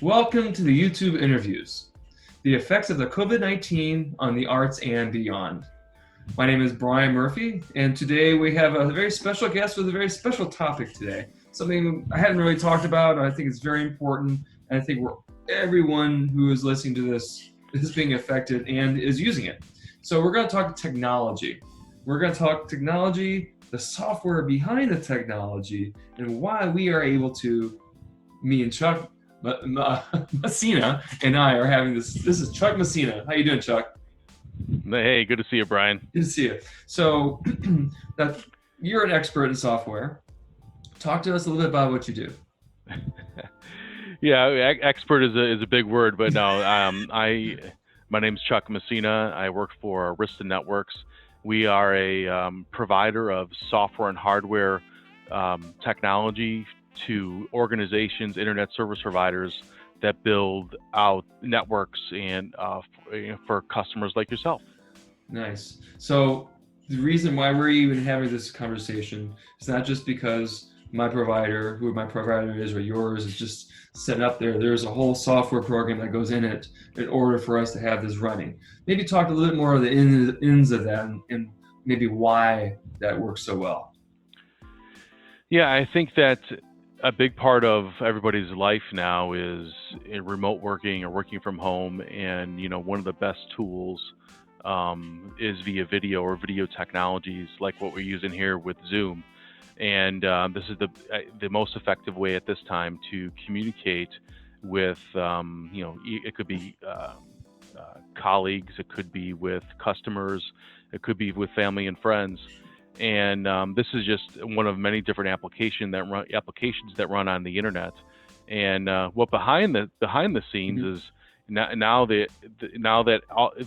Welcome to the YouTube interviews, the effects of the COVID-19 on the arts and beyond. My name is Brian Murphy, and today we have a very special guest with a very special topic today. Something I hadn't really talked about, and I think it's very important, and I think everyone who is listening to this is being affected and is using it. So we're going to talk technology. We're going to talk technology, the software behind the technology, and why we are able to, me and Chuck, Messina and I are having this. This is Chuck Messina. How you doing, Chuck? Hey, good to see you, Brian. Good to see you. So, that you're an expert in software. Talk to us a little bit about what you do. Yeah, expert is a big word, but no, my name's Chuck Messina. I work for Arista Networks. We are a provider of software and hardware technology to organizations, internet service providers that build out networks and for customers like yourself. Nice. So the reason why we're even having this conversation is not just because who my provider is, or yours is just set up there. There's a whole software program that goes in it in order for us to have this running. Maybe talk a little bit more of the ins of that and maybe why that works so well. Yeah, I think that a big part of everybody's life now is in remote working or working from home, and one of the best tools is via video or video technologies like what we're using here with Zoom. And this is the most effective way at this time to communicate with it could be colleagues, it could be with customers, it could be with family and friends. And this is just one of many different applications that run on the internet. And what behind the scenes is now that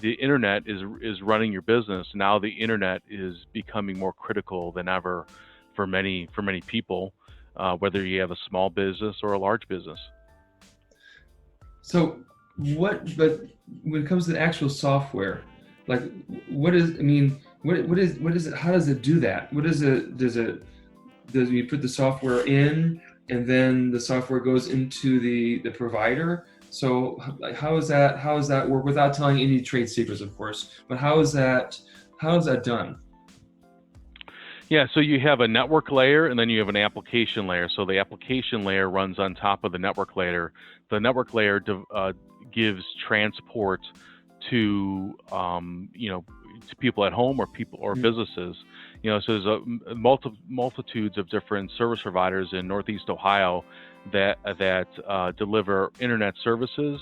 the internet is running your business. Now the internet is becoming more critical than ever for many people, whether you have a small business or a large business. So but when it comes to the actual software, like what is, I mean, what is it? How does it do that? What is it? Does you put the software in and then the software goes into the provider? So like, how does that work without telling any trade secrets, of course, but how is that done? Yeah, so you have a network layer and then you have an application layer. So the application layer runs on top of the network layer. The network layer gives transport to to people at home or businesses. So there's multitudes of different service providers in Northeast Ohio that deliver internet services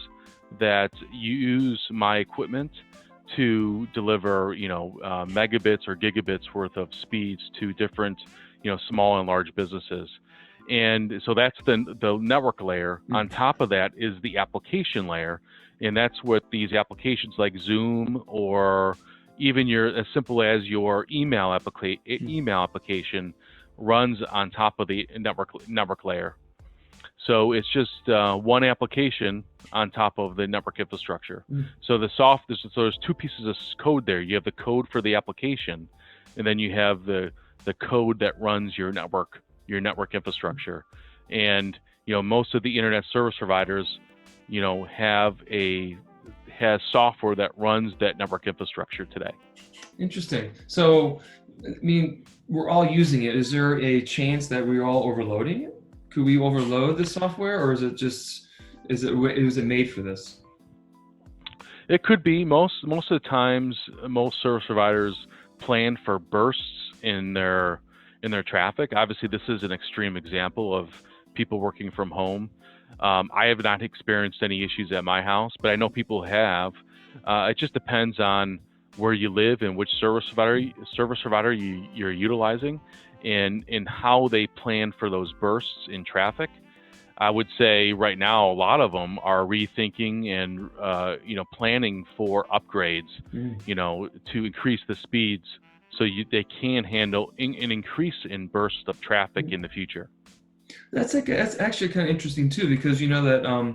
that use my equipment to deliver megabits or gigabits worth of speeds to different small and large businesses. And so that's the network layer. On top of that is the application layer, and that's what these applications like Zoom or even as simple as your email application runs on top of the network layer. So it's just one application on top of the network infrastructure. So there's two pieces of code there. You have the code for the application, and then you have the code that runs your network infrastructure. And most of the internet service providers has software that runs that network infrastructure today. Interesting. So, I mean, we're all using it. Is there a chance that we're all overloading it? Could we overload the software, or is it made for this? It could be. Most of the times, most service providers plan for bursts in their traffic. Obviously, this is an extreme example of people working from home. I have not experienced any issues at my house, but I know people have. It just depends on where you live and which service provider you're utilizing, and how they plan for those bursts in traffic. I would say right now a lot of them are rethinking and planning for upgrades, to increase the speeds so they can handle an increase in bursts of traffic in the future. That's actually kind of interesting too, because that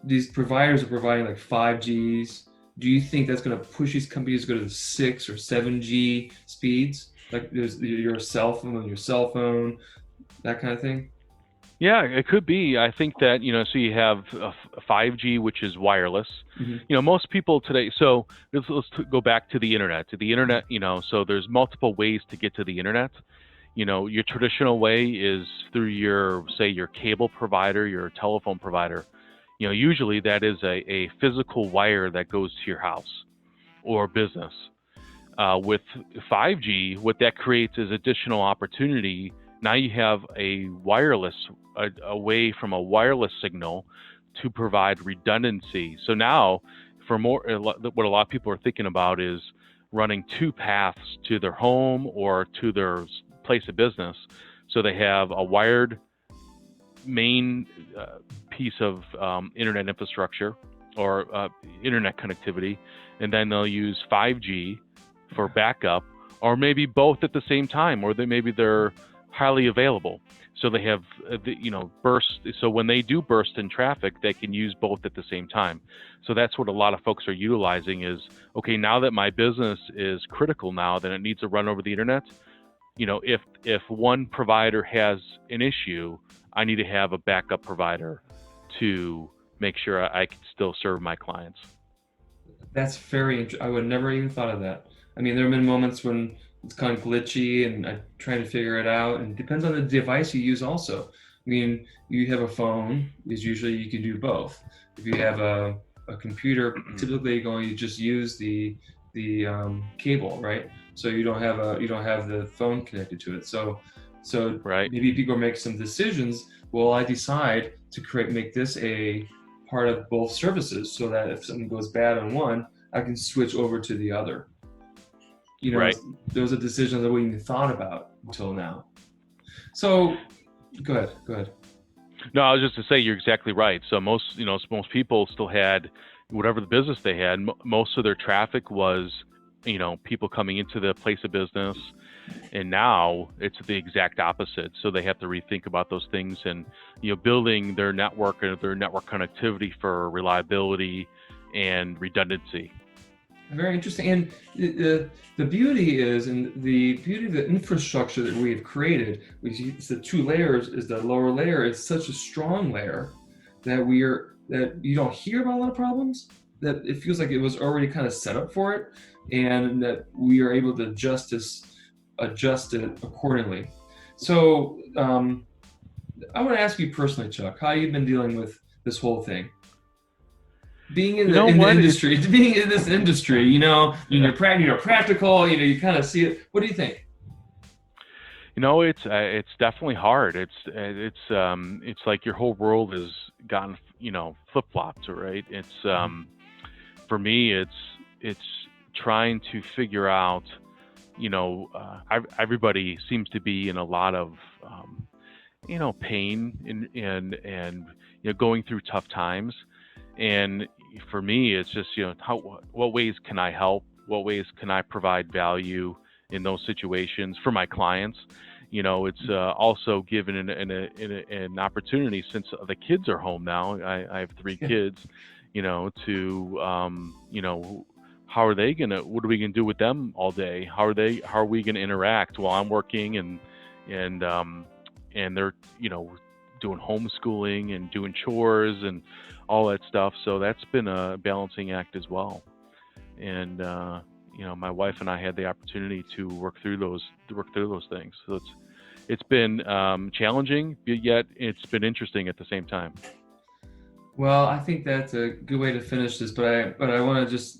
these providers are providing like 5Gs. Do you think that's going to push these companies to go to the 6 or 7G speeds? Like there's your cell phone, that kind of thing? Yeah, it could be. I think that, so you have 5G, which is wireless. Hmm. Most people today, so let's go back to the internet. To the internet, so there's multiple ways to get to the internet. Your traditional way is through your cable provider, your telephone provider. Usually that is a physical wire that goes to your house or business. With 5G, what that creates is additional opportunity. Now you have a way from a wireless signal to provide redundancy. So now, what a lot of people are thinking about is running two paths to their home or to their place of business. So they have a wired main piece of internet infrastructure or internet connectivity, and then they'll use 5G for backup, or maybe both at the same time, or maybe they're highly available. So they have burst. So when they do burst in traffic, they can use both at the same time. So that's what a lot of folks are utilizing is, okay, now that my business is critical now, then it needs to run over the internet. If one provider has an issue, I need to have a backup provider to make sure I can still serve my clients. That's very interesting. I would never even thought of that. I mean, there have been moments when it's kind of glitchy and I'm trying to figure it out, and it depends on the device you use also. I mean, you have a phone, is usually you can do both. If you have a computer, typically you're going to just use the cable, right? So you don't have the phone connected to it. So Right. maybe people make some decisions. Well, I decide to make this a part of both services so that if something goes bad on one, I can switch over to the other. Right. Those are decisions that we even thought about until now. So go ahead. No, I was just to say you're exactly right. So most people still had whatever the business they had. Most of their traffic was, people coming into the place of business, and now it's the exact opposite. So they have to rethink about those things and building their network and their network connectivity for reliability and redundancy. Very interesting. And the beauty is, and the beauty of the infrastructure that we have created, which is the two layers, is the lower layer is such a strong layer that that you don't hear about a lot of problems, that it feels like it was already kind of set up for it, and that we are able to adjust it accordingly. So I want to ask you personally, Chuck, how you've been dealing with this whole thing. Being in the industry, being in this industry, you're practical, you kind of see it. What do you think? It's definitely hard. It's like your whole world has gotten flip flopped, right? It's for me, it's trying to figure out. Everybody seems to be in a lot of pain and going through tough times. And for me, it's just, what ways can I help? What ways can I provide value in those situations for my clients? It's also given an opportunity, since the kids are home now. I have 3 kids, to, how are they what are we gonna do with them all day? How are we gonna interact while I'm working and they're, doing homeschooling and doing chores and all that stuff. So that's been a balancing act as well. And my wife and I had the opportunity to work through those things. So it's been challenging, yet it's been interesting at the same time. Well, I think that's a good way to finish this, but I want to just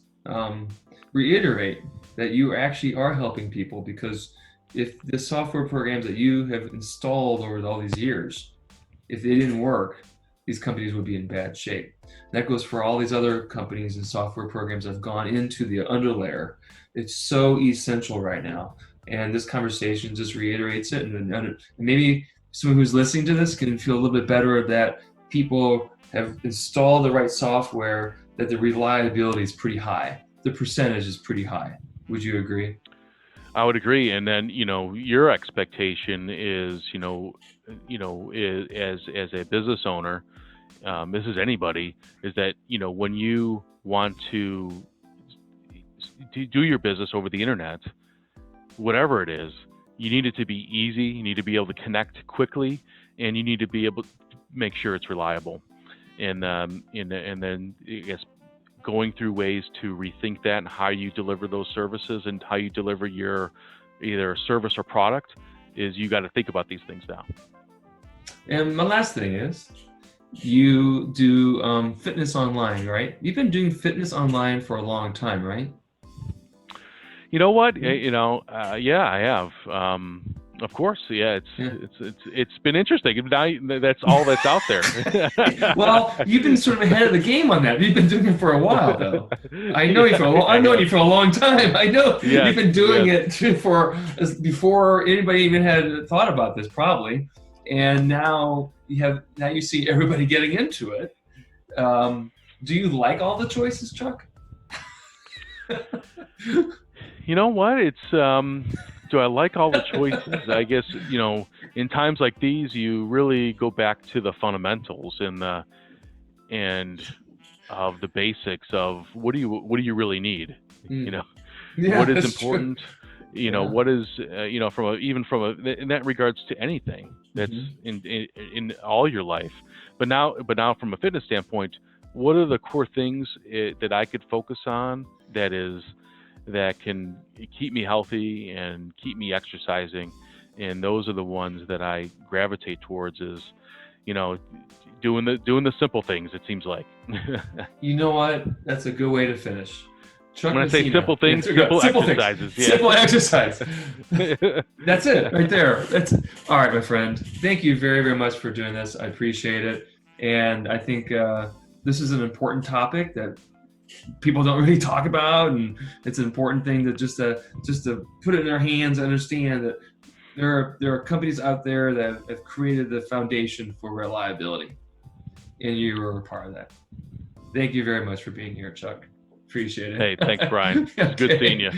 reiterate that you actually are helping people, because if the software programs that you have installed over all these years, if they didn't work, these companies would be in bad shape. That goes for all these other companies and software programs that have gone into the underlayer. It's so essential right now. And this conversation just reiterates it. And maybe someone who's listening to this can feel a little bit better that people have installed the right software, that the reliability is pretty high. The percentage is pretty high. Would you agree? I would agree. And then, your expectation is, as a business owner, this is anybody, is that, when you want to do your business over the internet, whatever it is, you need it to be easy. You need to be able to connect quickly, and you need to be able to make sure it's reliable. And then I guess going through ways to rethink that and how you deliver those services and how you deliver your either service or product is you got to think about these things now. And my last thing is, you do fitness online, right? You've been doing fitness online for a long time, right? You know what? Yeah, I have. Of course, yeah. It's been interesting. Now that's all that's out there. Well, you've been sort of ahead of the game on that. You've been doing it for a while, though. I know you for I've known you for a long time. I know you've been doing it for before anybody even had thought about this, probably. And now you see everybody getting into it. Do you like all the choices, Chuck? You know what? It's do I like all the choices? I guess, in times like these, you really go back to the fundamentals and of the basics of what do you really need? Yeah, what is important? True. What is in that regards to anything that's in all your life. But now from a fitness standpoint, what are the core things that I could focus on that can keep me healthy and keep me exercising? And those are the ones that I gravitate towards is, doing the simple things, it seems like. You know what? That's a good way to finish. Chuck when Messina. I say simple things, simple exercises. Yeah. Simple exercise. That's it right there. All right, my friend. Thank you very, very much for doing this. I appreciate it. And I think this is an important topic that people don't really talk about, and it's an important thing that just to put it in their hands and understand that there are companies out there that have created the foundation for reliability, and you are a part of that. Thank you very much for being here, Chuck. Appreciate it. Hey, thanks, Brian. It's good seeing you.